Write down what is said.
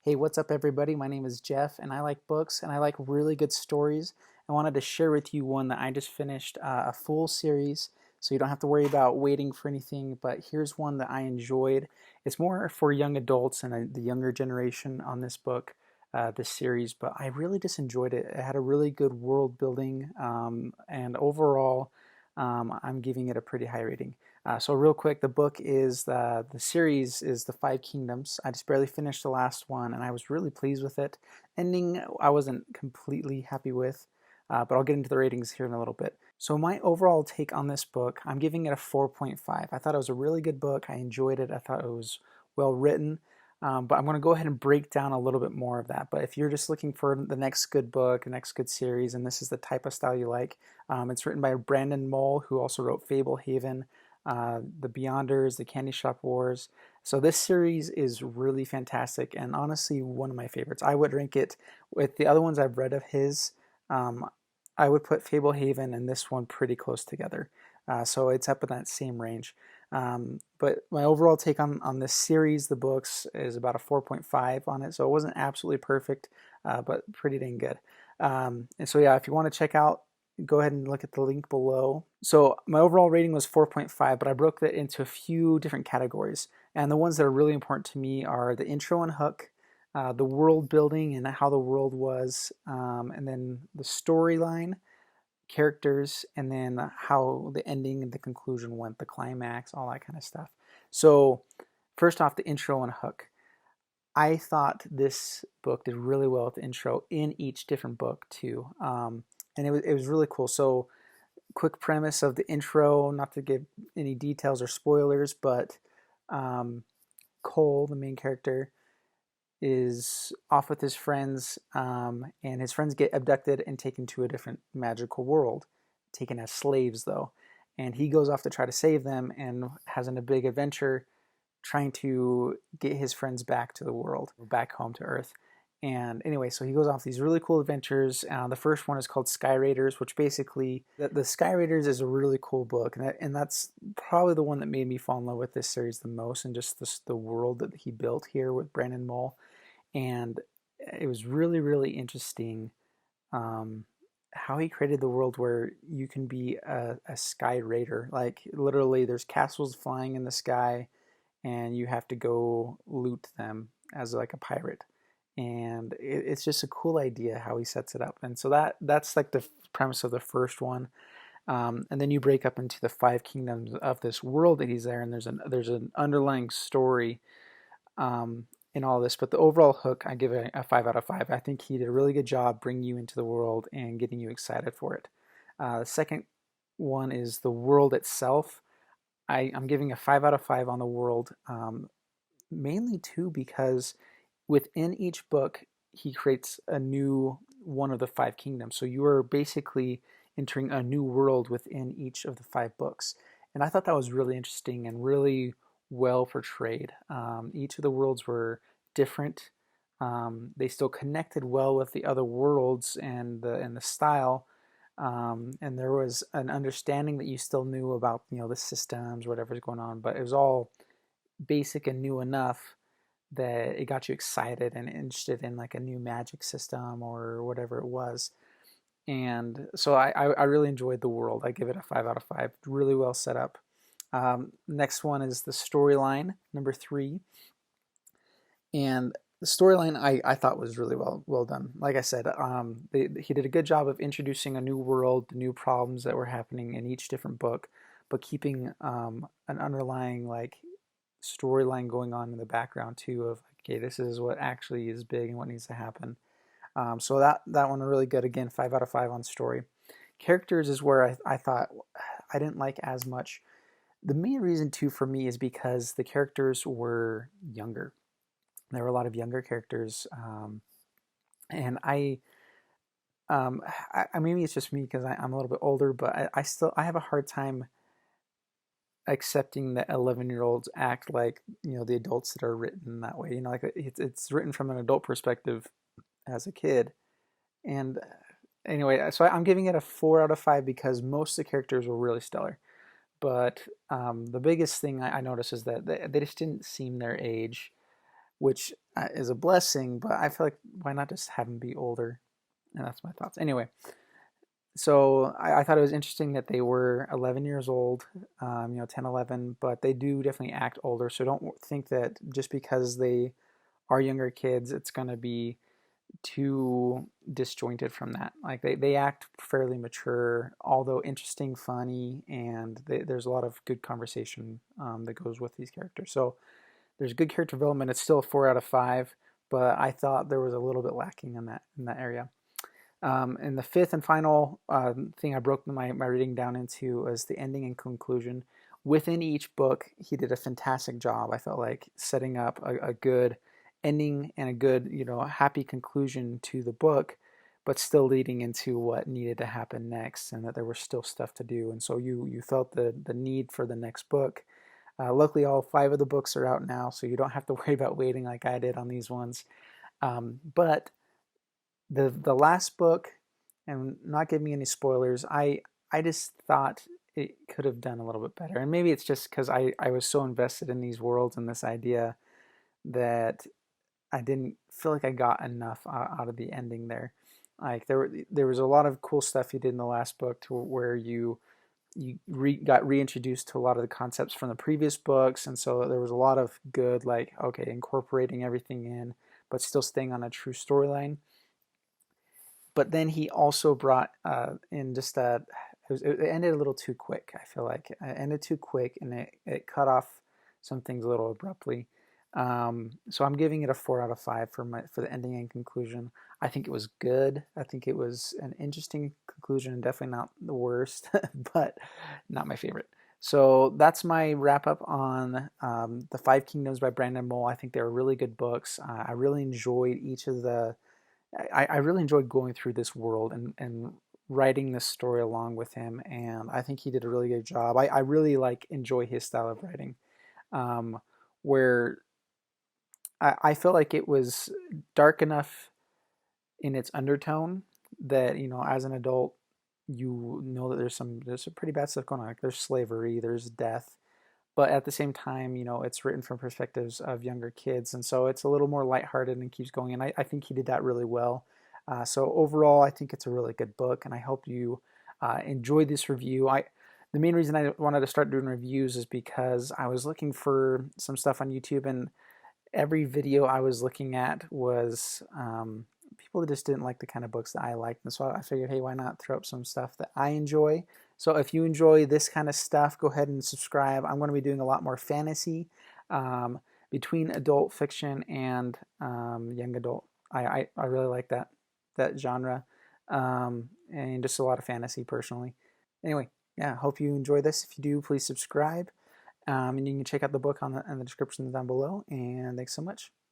Hey, what's up, everybody? My name is Jeff, and I like books and I like really good stories. I wanted to share with you one that I just finished a full series, so you don't have to worry about waiting for anything. But here's one that I enjoyed. It's more for young adults and the younger generation on this book, this series, but I really just enjoyed it. It had a really good world building, and overall, I'm giving it a pretty high rating. So real quick, the book is the series is the Five Kingdoms. I just barely finished the last one, and I was really pleased with it. Ending, I wasn't completely happy with, but I'll get into the ratings here in a little bit. So my overall take on this book, I'm giving it a 4.5. I thought it was a really good book. I enjoyed it. I thought it was well written. But I'm going to go ahead and break down a little bit more of that. But if you're just looking for the next good book, the next good series, and this is the type of style you like, it's written by Brandon Mull, who also wrote Fable Haven, the Beyonders, the Candy Shop Wars. So this series is really fantastic and honestly one of my favorites. I would rank it with the other ones I've read of his. Um, I would put Fable Haven and this one pretty close together. So it's up in that same range. But my overall take on this series, the books, is about a 4.5 on it. So it wasn't absolutely perfect, but pretty dang good. And so yeah, if you want to check out, go ahead and look at the link below. So my overall rating was 4.5, but I broke that into a few different categories. And the ones that are really important to me are the intro and hook, the world building and how the world was, and then the storyline, characters, and then how the ending and the conclusion went, the climax, all that kind of stuff. So first off, the intro and hook. I thought this book did really well with the intro in each different book too. And it was really cool. So quick premise of the intro, not to give any details or spoilers, but um, Cole, the main character, is off with his friends, and his friends get abducted and taken to a different magical world, taken as slaves though. And he goes off to try to save them and has a big adventure trying to get his friends back to the world, back home to Earth. And anyway, so he goes off these really cool adventures. The first one is called Sky Raiders, which basically, the Sky Raiders is a really cool book. And that's probably the one that made me fall in love with this series the most, and just the world that he built here with Brandon Mull. And it was really, really interesting um, how he created the world where you can be a Sky Raider. Like, literally, there's castles flying in the sky, and you have to go loot them as like a pirate. And it's just a cool idea how he sets it up. And so that's like the premise of the first one. And then you break up into the five kingdoms of this world that he's there, and there's an underlying story in all this. But the overall hook, I give it a 5 out of 5. I think he did a really good job bringing you into the world and getting you excited for it. The second one is the world itself. I'm giving a 5 out of 5 on the world, mainly too because within each book he creates a new one of the five kingdoms. So you are basically entering a new world within each of the 5 books, and I thought that was really interesting and really well portrayed. Each of the worlds were different. They still connected well with the other worlds and the style, and there was an understanding that you still knew about the systems, whatever's going on, but it was all basic and new enough that it got you excited and interested in like a new magic system or whatever it was. And so I really enjoyed the world. I give it a 5 out of 5. Really well set up. Next one is the storyline, number 3. And the storyline I thought was really well done. Like I said, he did a good job of introducing a new world, the new problems that were happening in each different book, but keeping an underlying like storyline going on in the background too of, okay, this is what actually is big and what needs to happen. So that one really good. Again, 5 out of 5 on story. Characters is where I thought I didn't like as much. The main reason too for me is because the characters were younger. There were a lot of younger characters, and maybe it's just me because I'm a little bit older, but I have a hard time accepting that 11-year-olds act like the adults that are written that way. Like it's written from an adult perspective as a kid. And anyway, so I'm giving it a 4 out of 5 because most of the characters were really stellar. But the biggest thing I noticed is that they just didn't seem their age. which is a blessing, but I feel like why not just have them be older? And that's my thoughts. Anyway, so I thought it was interesting that they were 11 years old, 10, 11, but they do definitely act older. So don't think that just because they are younger kids, it's going to be too disjointed from that. Like they act fairly mature, although interesting, funny, and there's a lot of good conversation that goes with these characters. So there's good character development. It's still a 4 out of 5, but I thought there was a little bit lacking in that area. And the fifth and final thing I broke my reading down into was the ending and conclusion. Within each book, he did a fantastic job. I felt like setting up a good ending and a good, happy conclusion to the book, but still leading into what needed to happen next, and that there was still stuff to do. And so you felt the need for the next book. Luckily, all 5 of the books are out now, so you don't have to worry about waiting like I did on these ones. But the last book, and not giving me any spoilers, I just thought it could have done a little bit better. And maybe it's just because I was so invested in these worlds and this idea that I didn't feel like I got enough out of the ending there. Like there was a lot of cool stuff you did in the last book to where you got reintroduced to a lot of the concepts from the previous books, and so there was a lot of good, like, okay, incorporating everything in, but still staying on a true storyline. But then he also brought in just it ended a little too quick. I feel like it ended too quick, and it cut off some things a little abruptly. So I'm giving it a 4 out of 5 for the ending and conclusion. I think it was good. I think it was an interesting conclusion, and definitely not the worst, but not my favorite. So that's my wrap up on the Five Kingdoms by Brandon Mull. I think they were really good books. I really enjoyed each of the. I really enjoyed going through this world and writing this story along with him, and I think he did a really good job. I really enjoy his style of writing, where I felt like it was dark enough in its undertone that, as an adult, that there's some pretty bad stuff going on. Like there's slavery, there's death, but at the same time, it's written from perspectives of younger kids, and so it's a little more lighthearted and keeps going. And I think he did that really well. So overall, I think it's a really good book, and I hope you enjoyed this review. The main reason I wanted to start doing reviews is because I was looking for some stuff on YouTube, and every video I was looking at was people that just didn't like the kind of books that I liked. And so I figured, hey, why not throw up some stuff that I enjoy? So if you enjoy this kind of stuff, go ahead and subscribe. I'm going to be doing a lot more fantasy between adult fiction and young adult. I really like that genre, and just a lot of fantasy personally. Anyway, yeah, hope you enjoy this. If you do, please subscribe. And you can check out the book in the description down below. And thanks so much.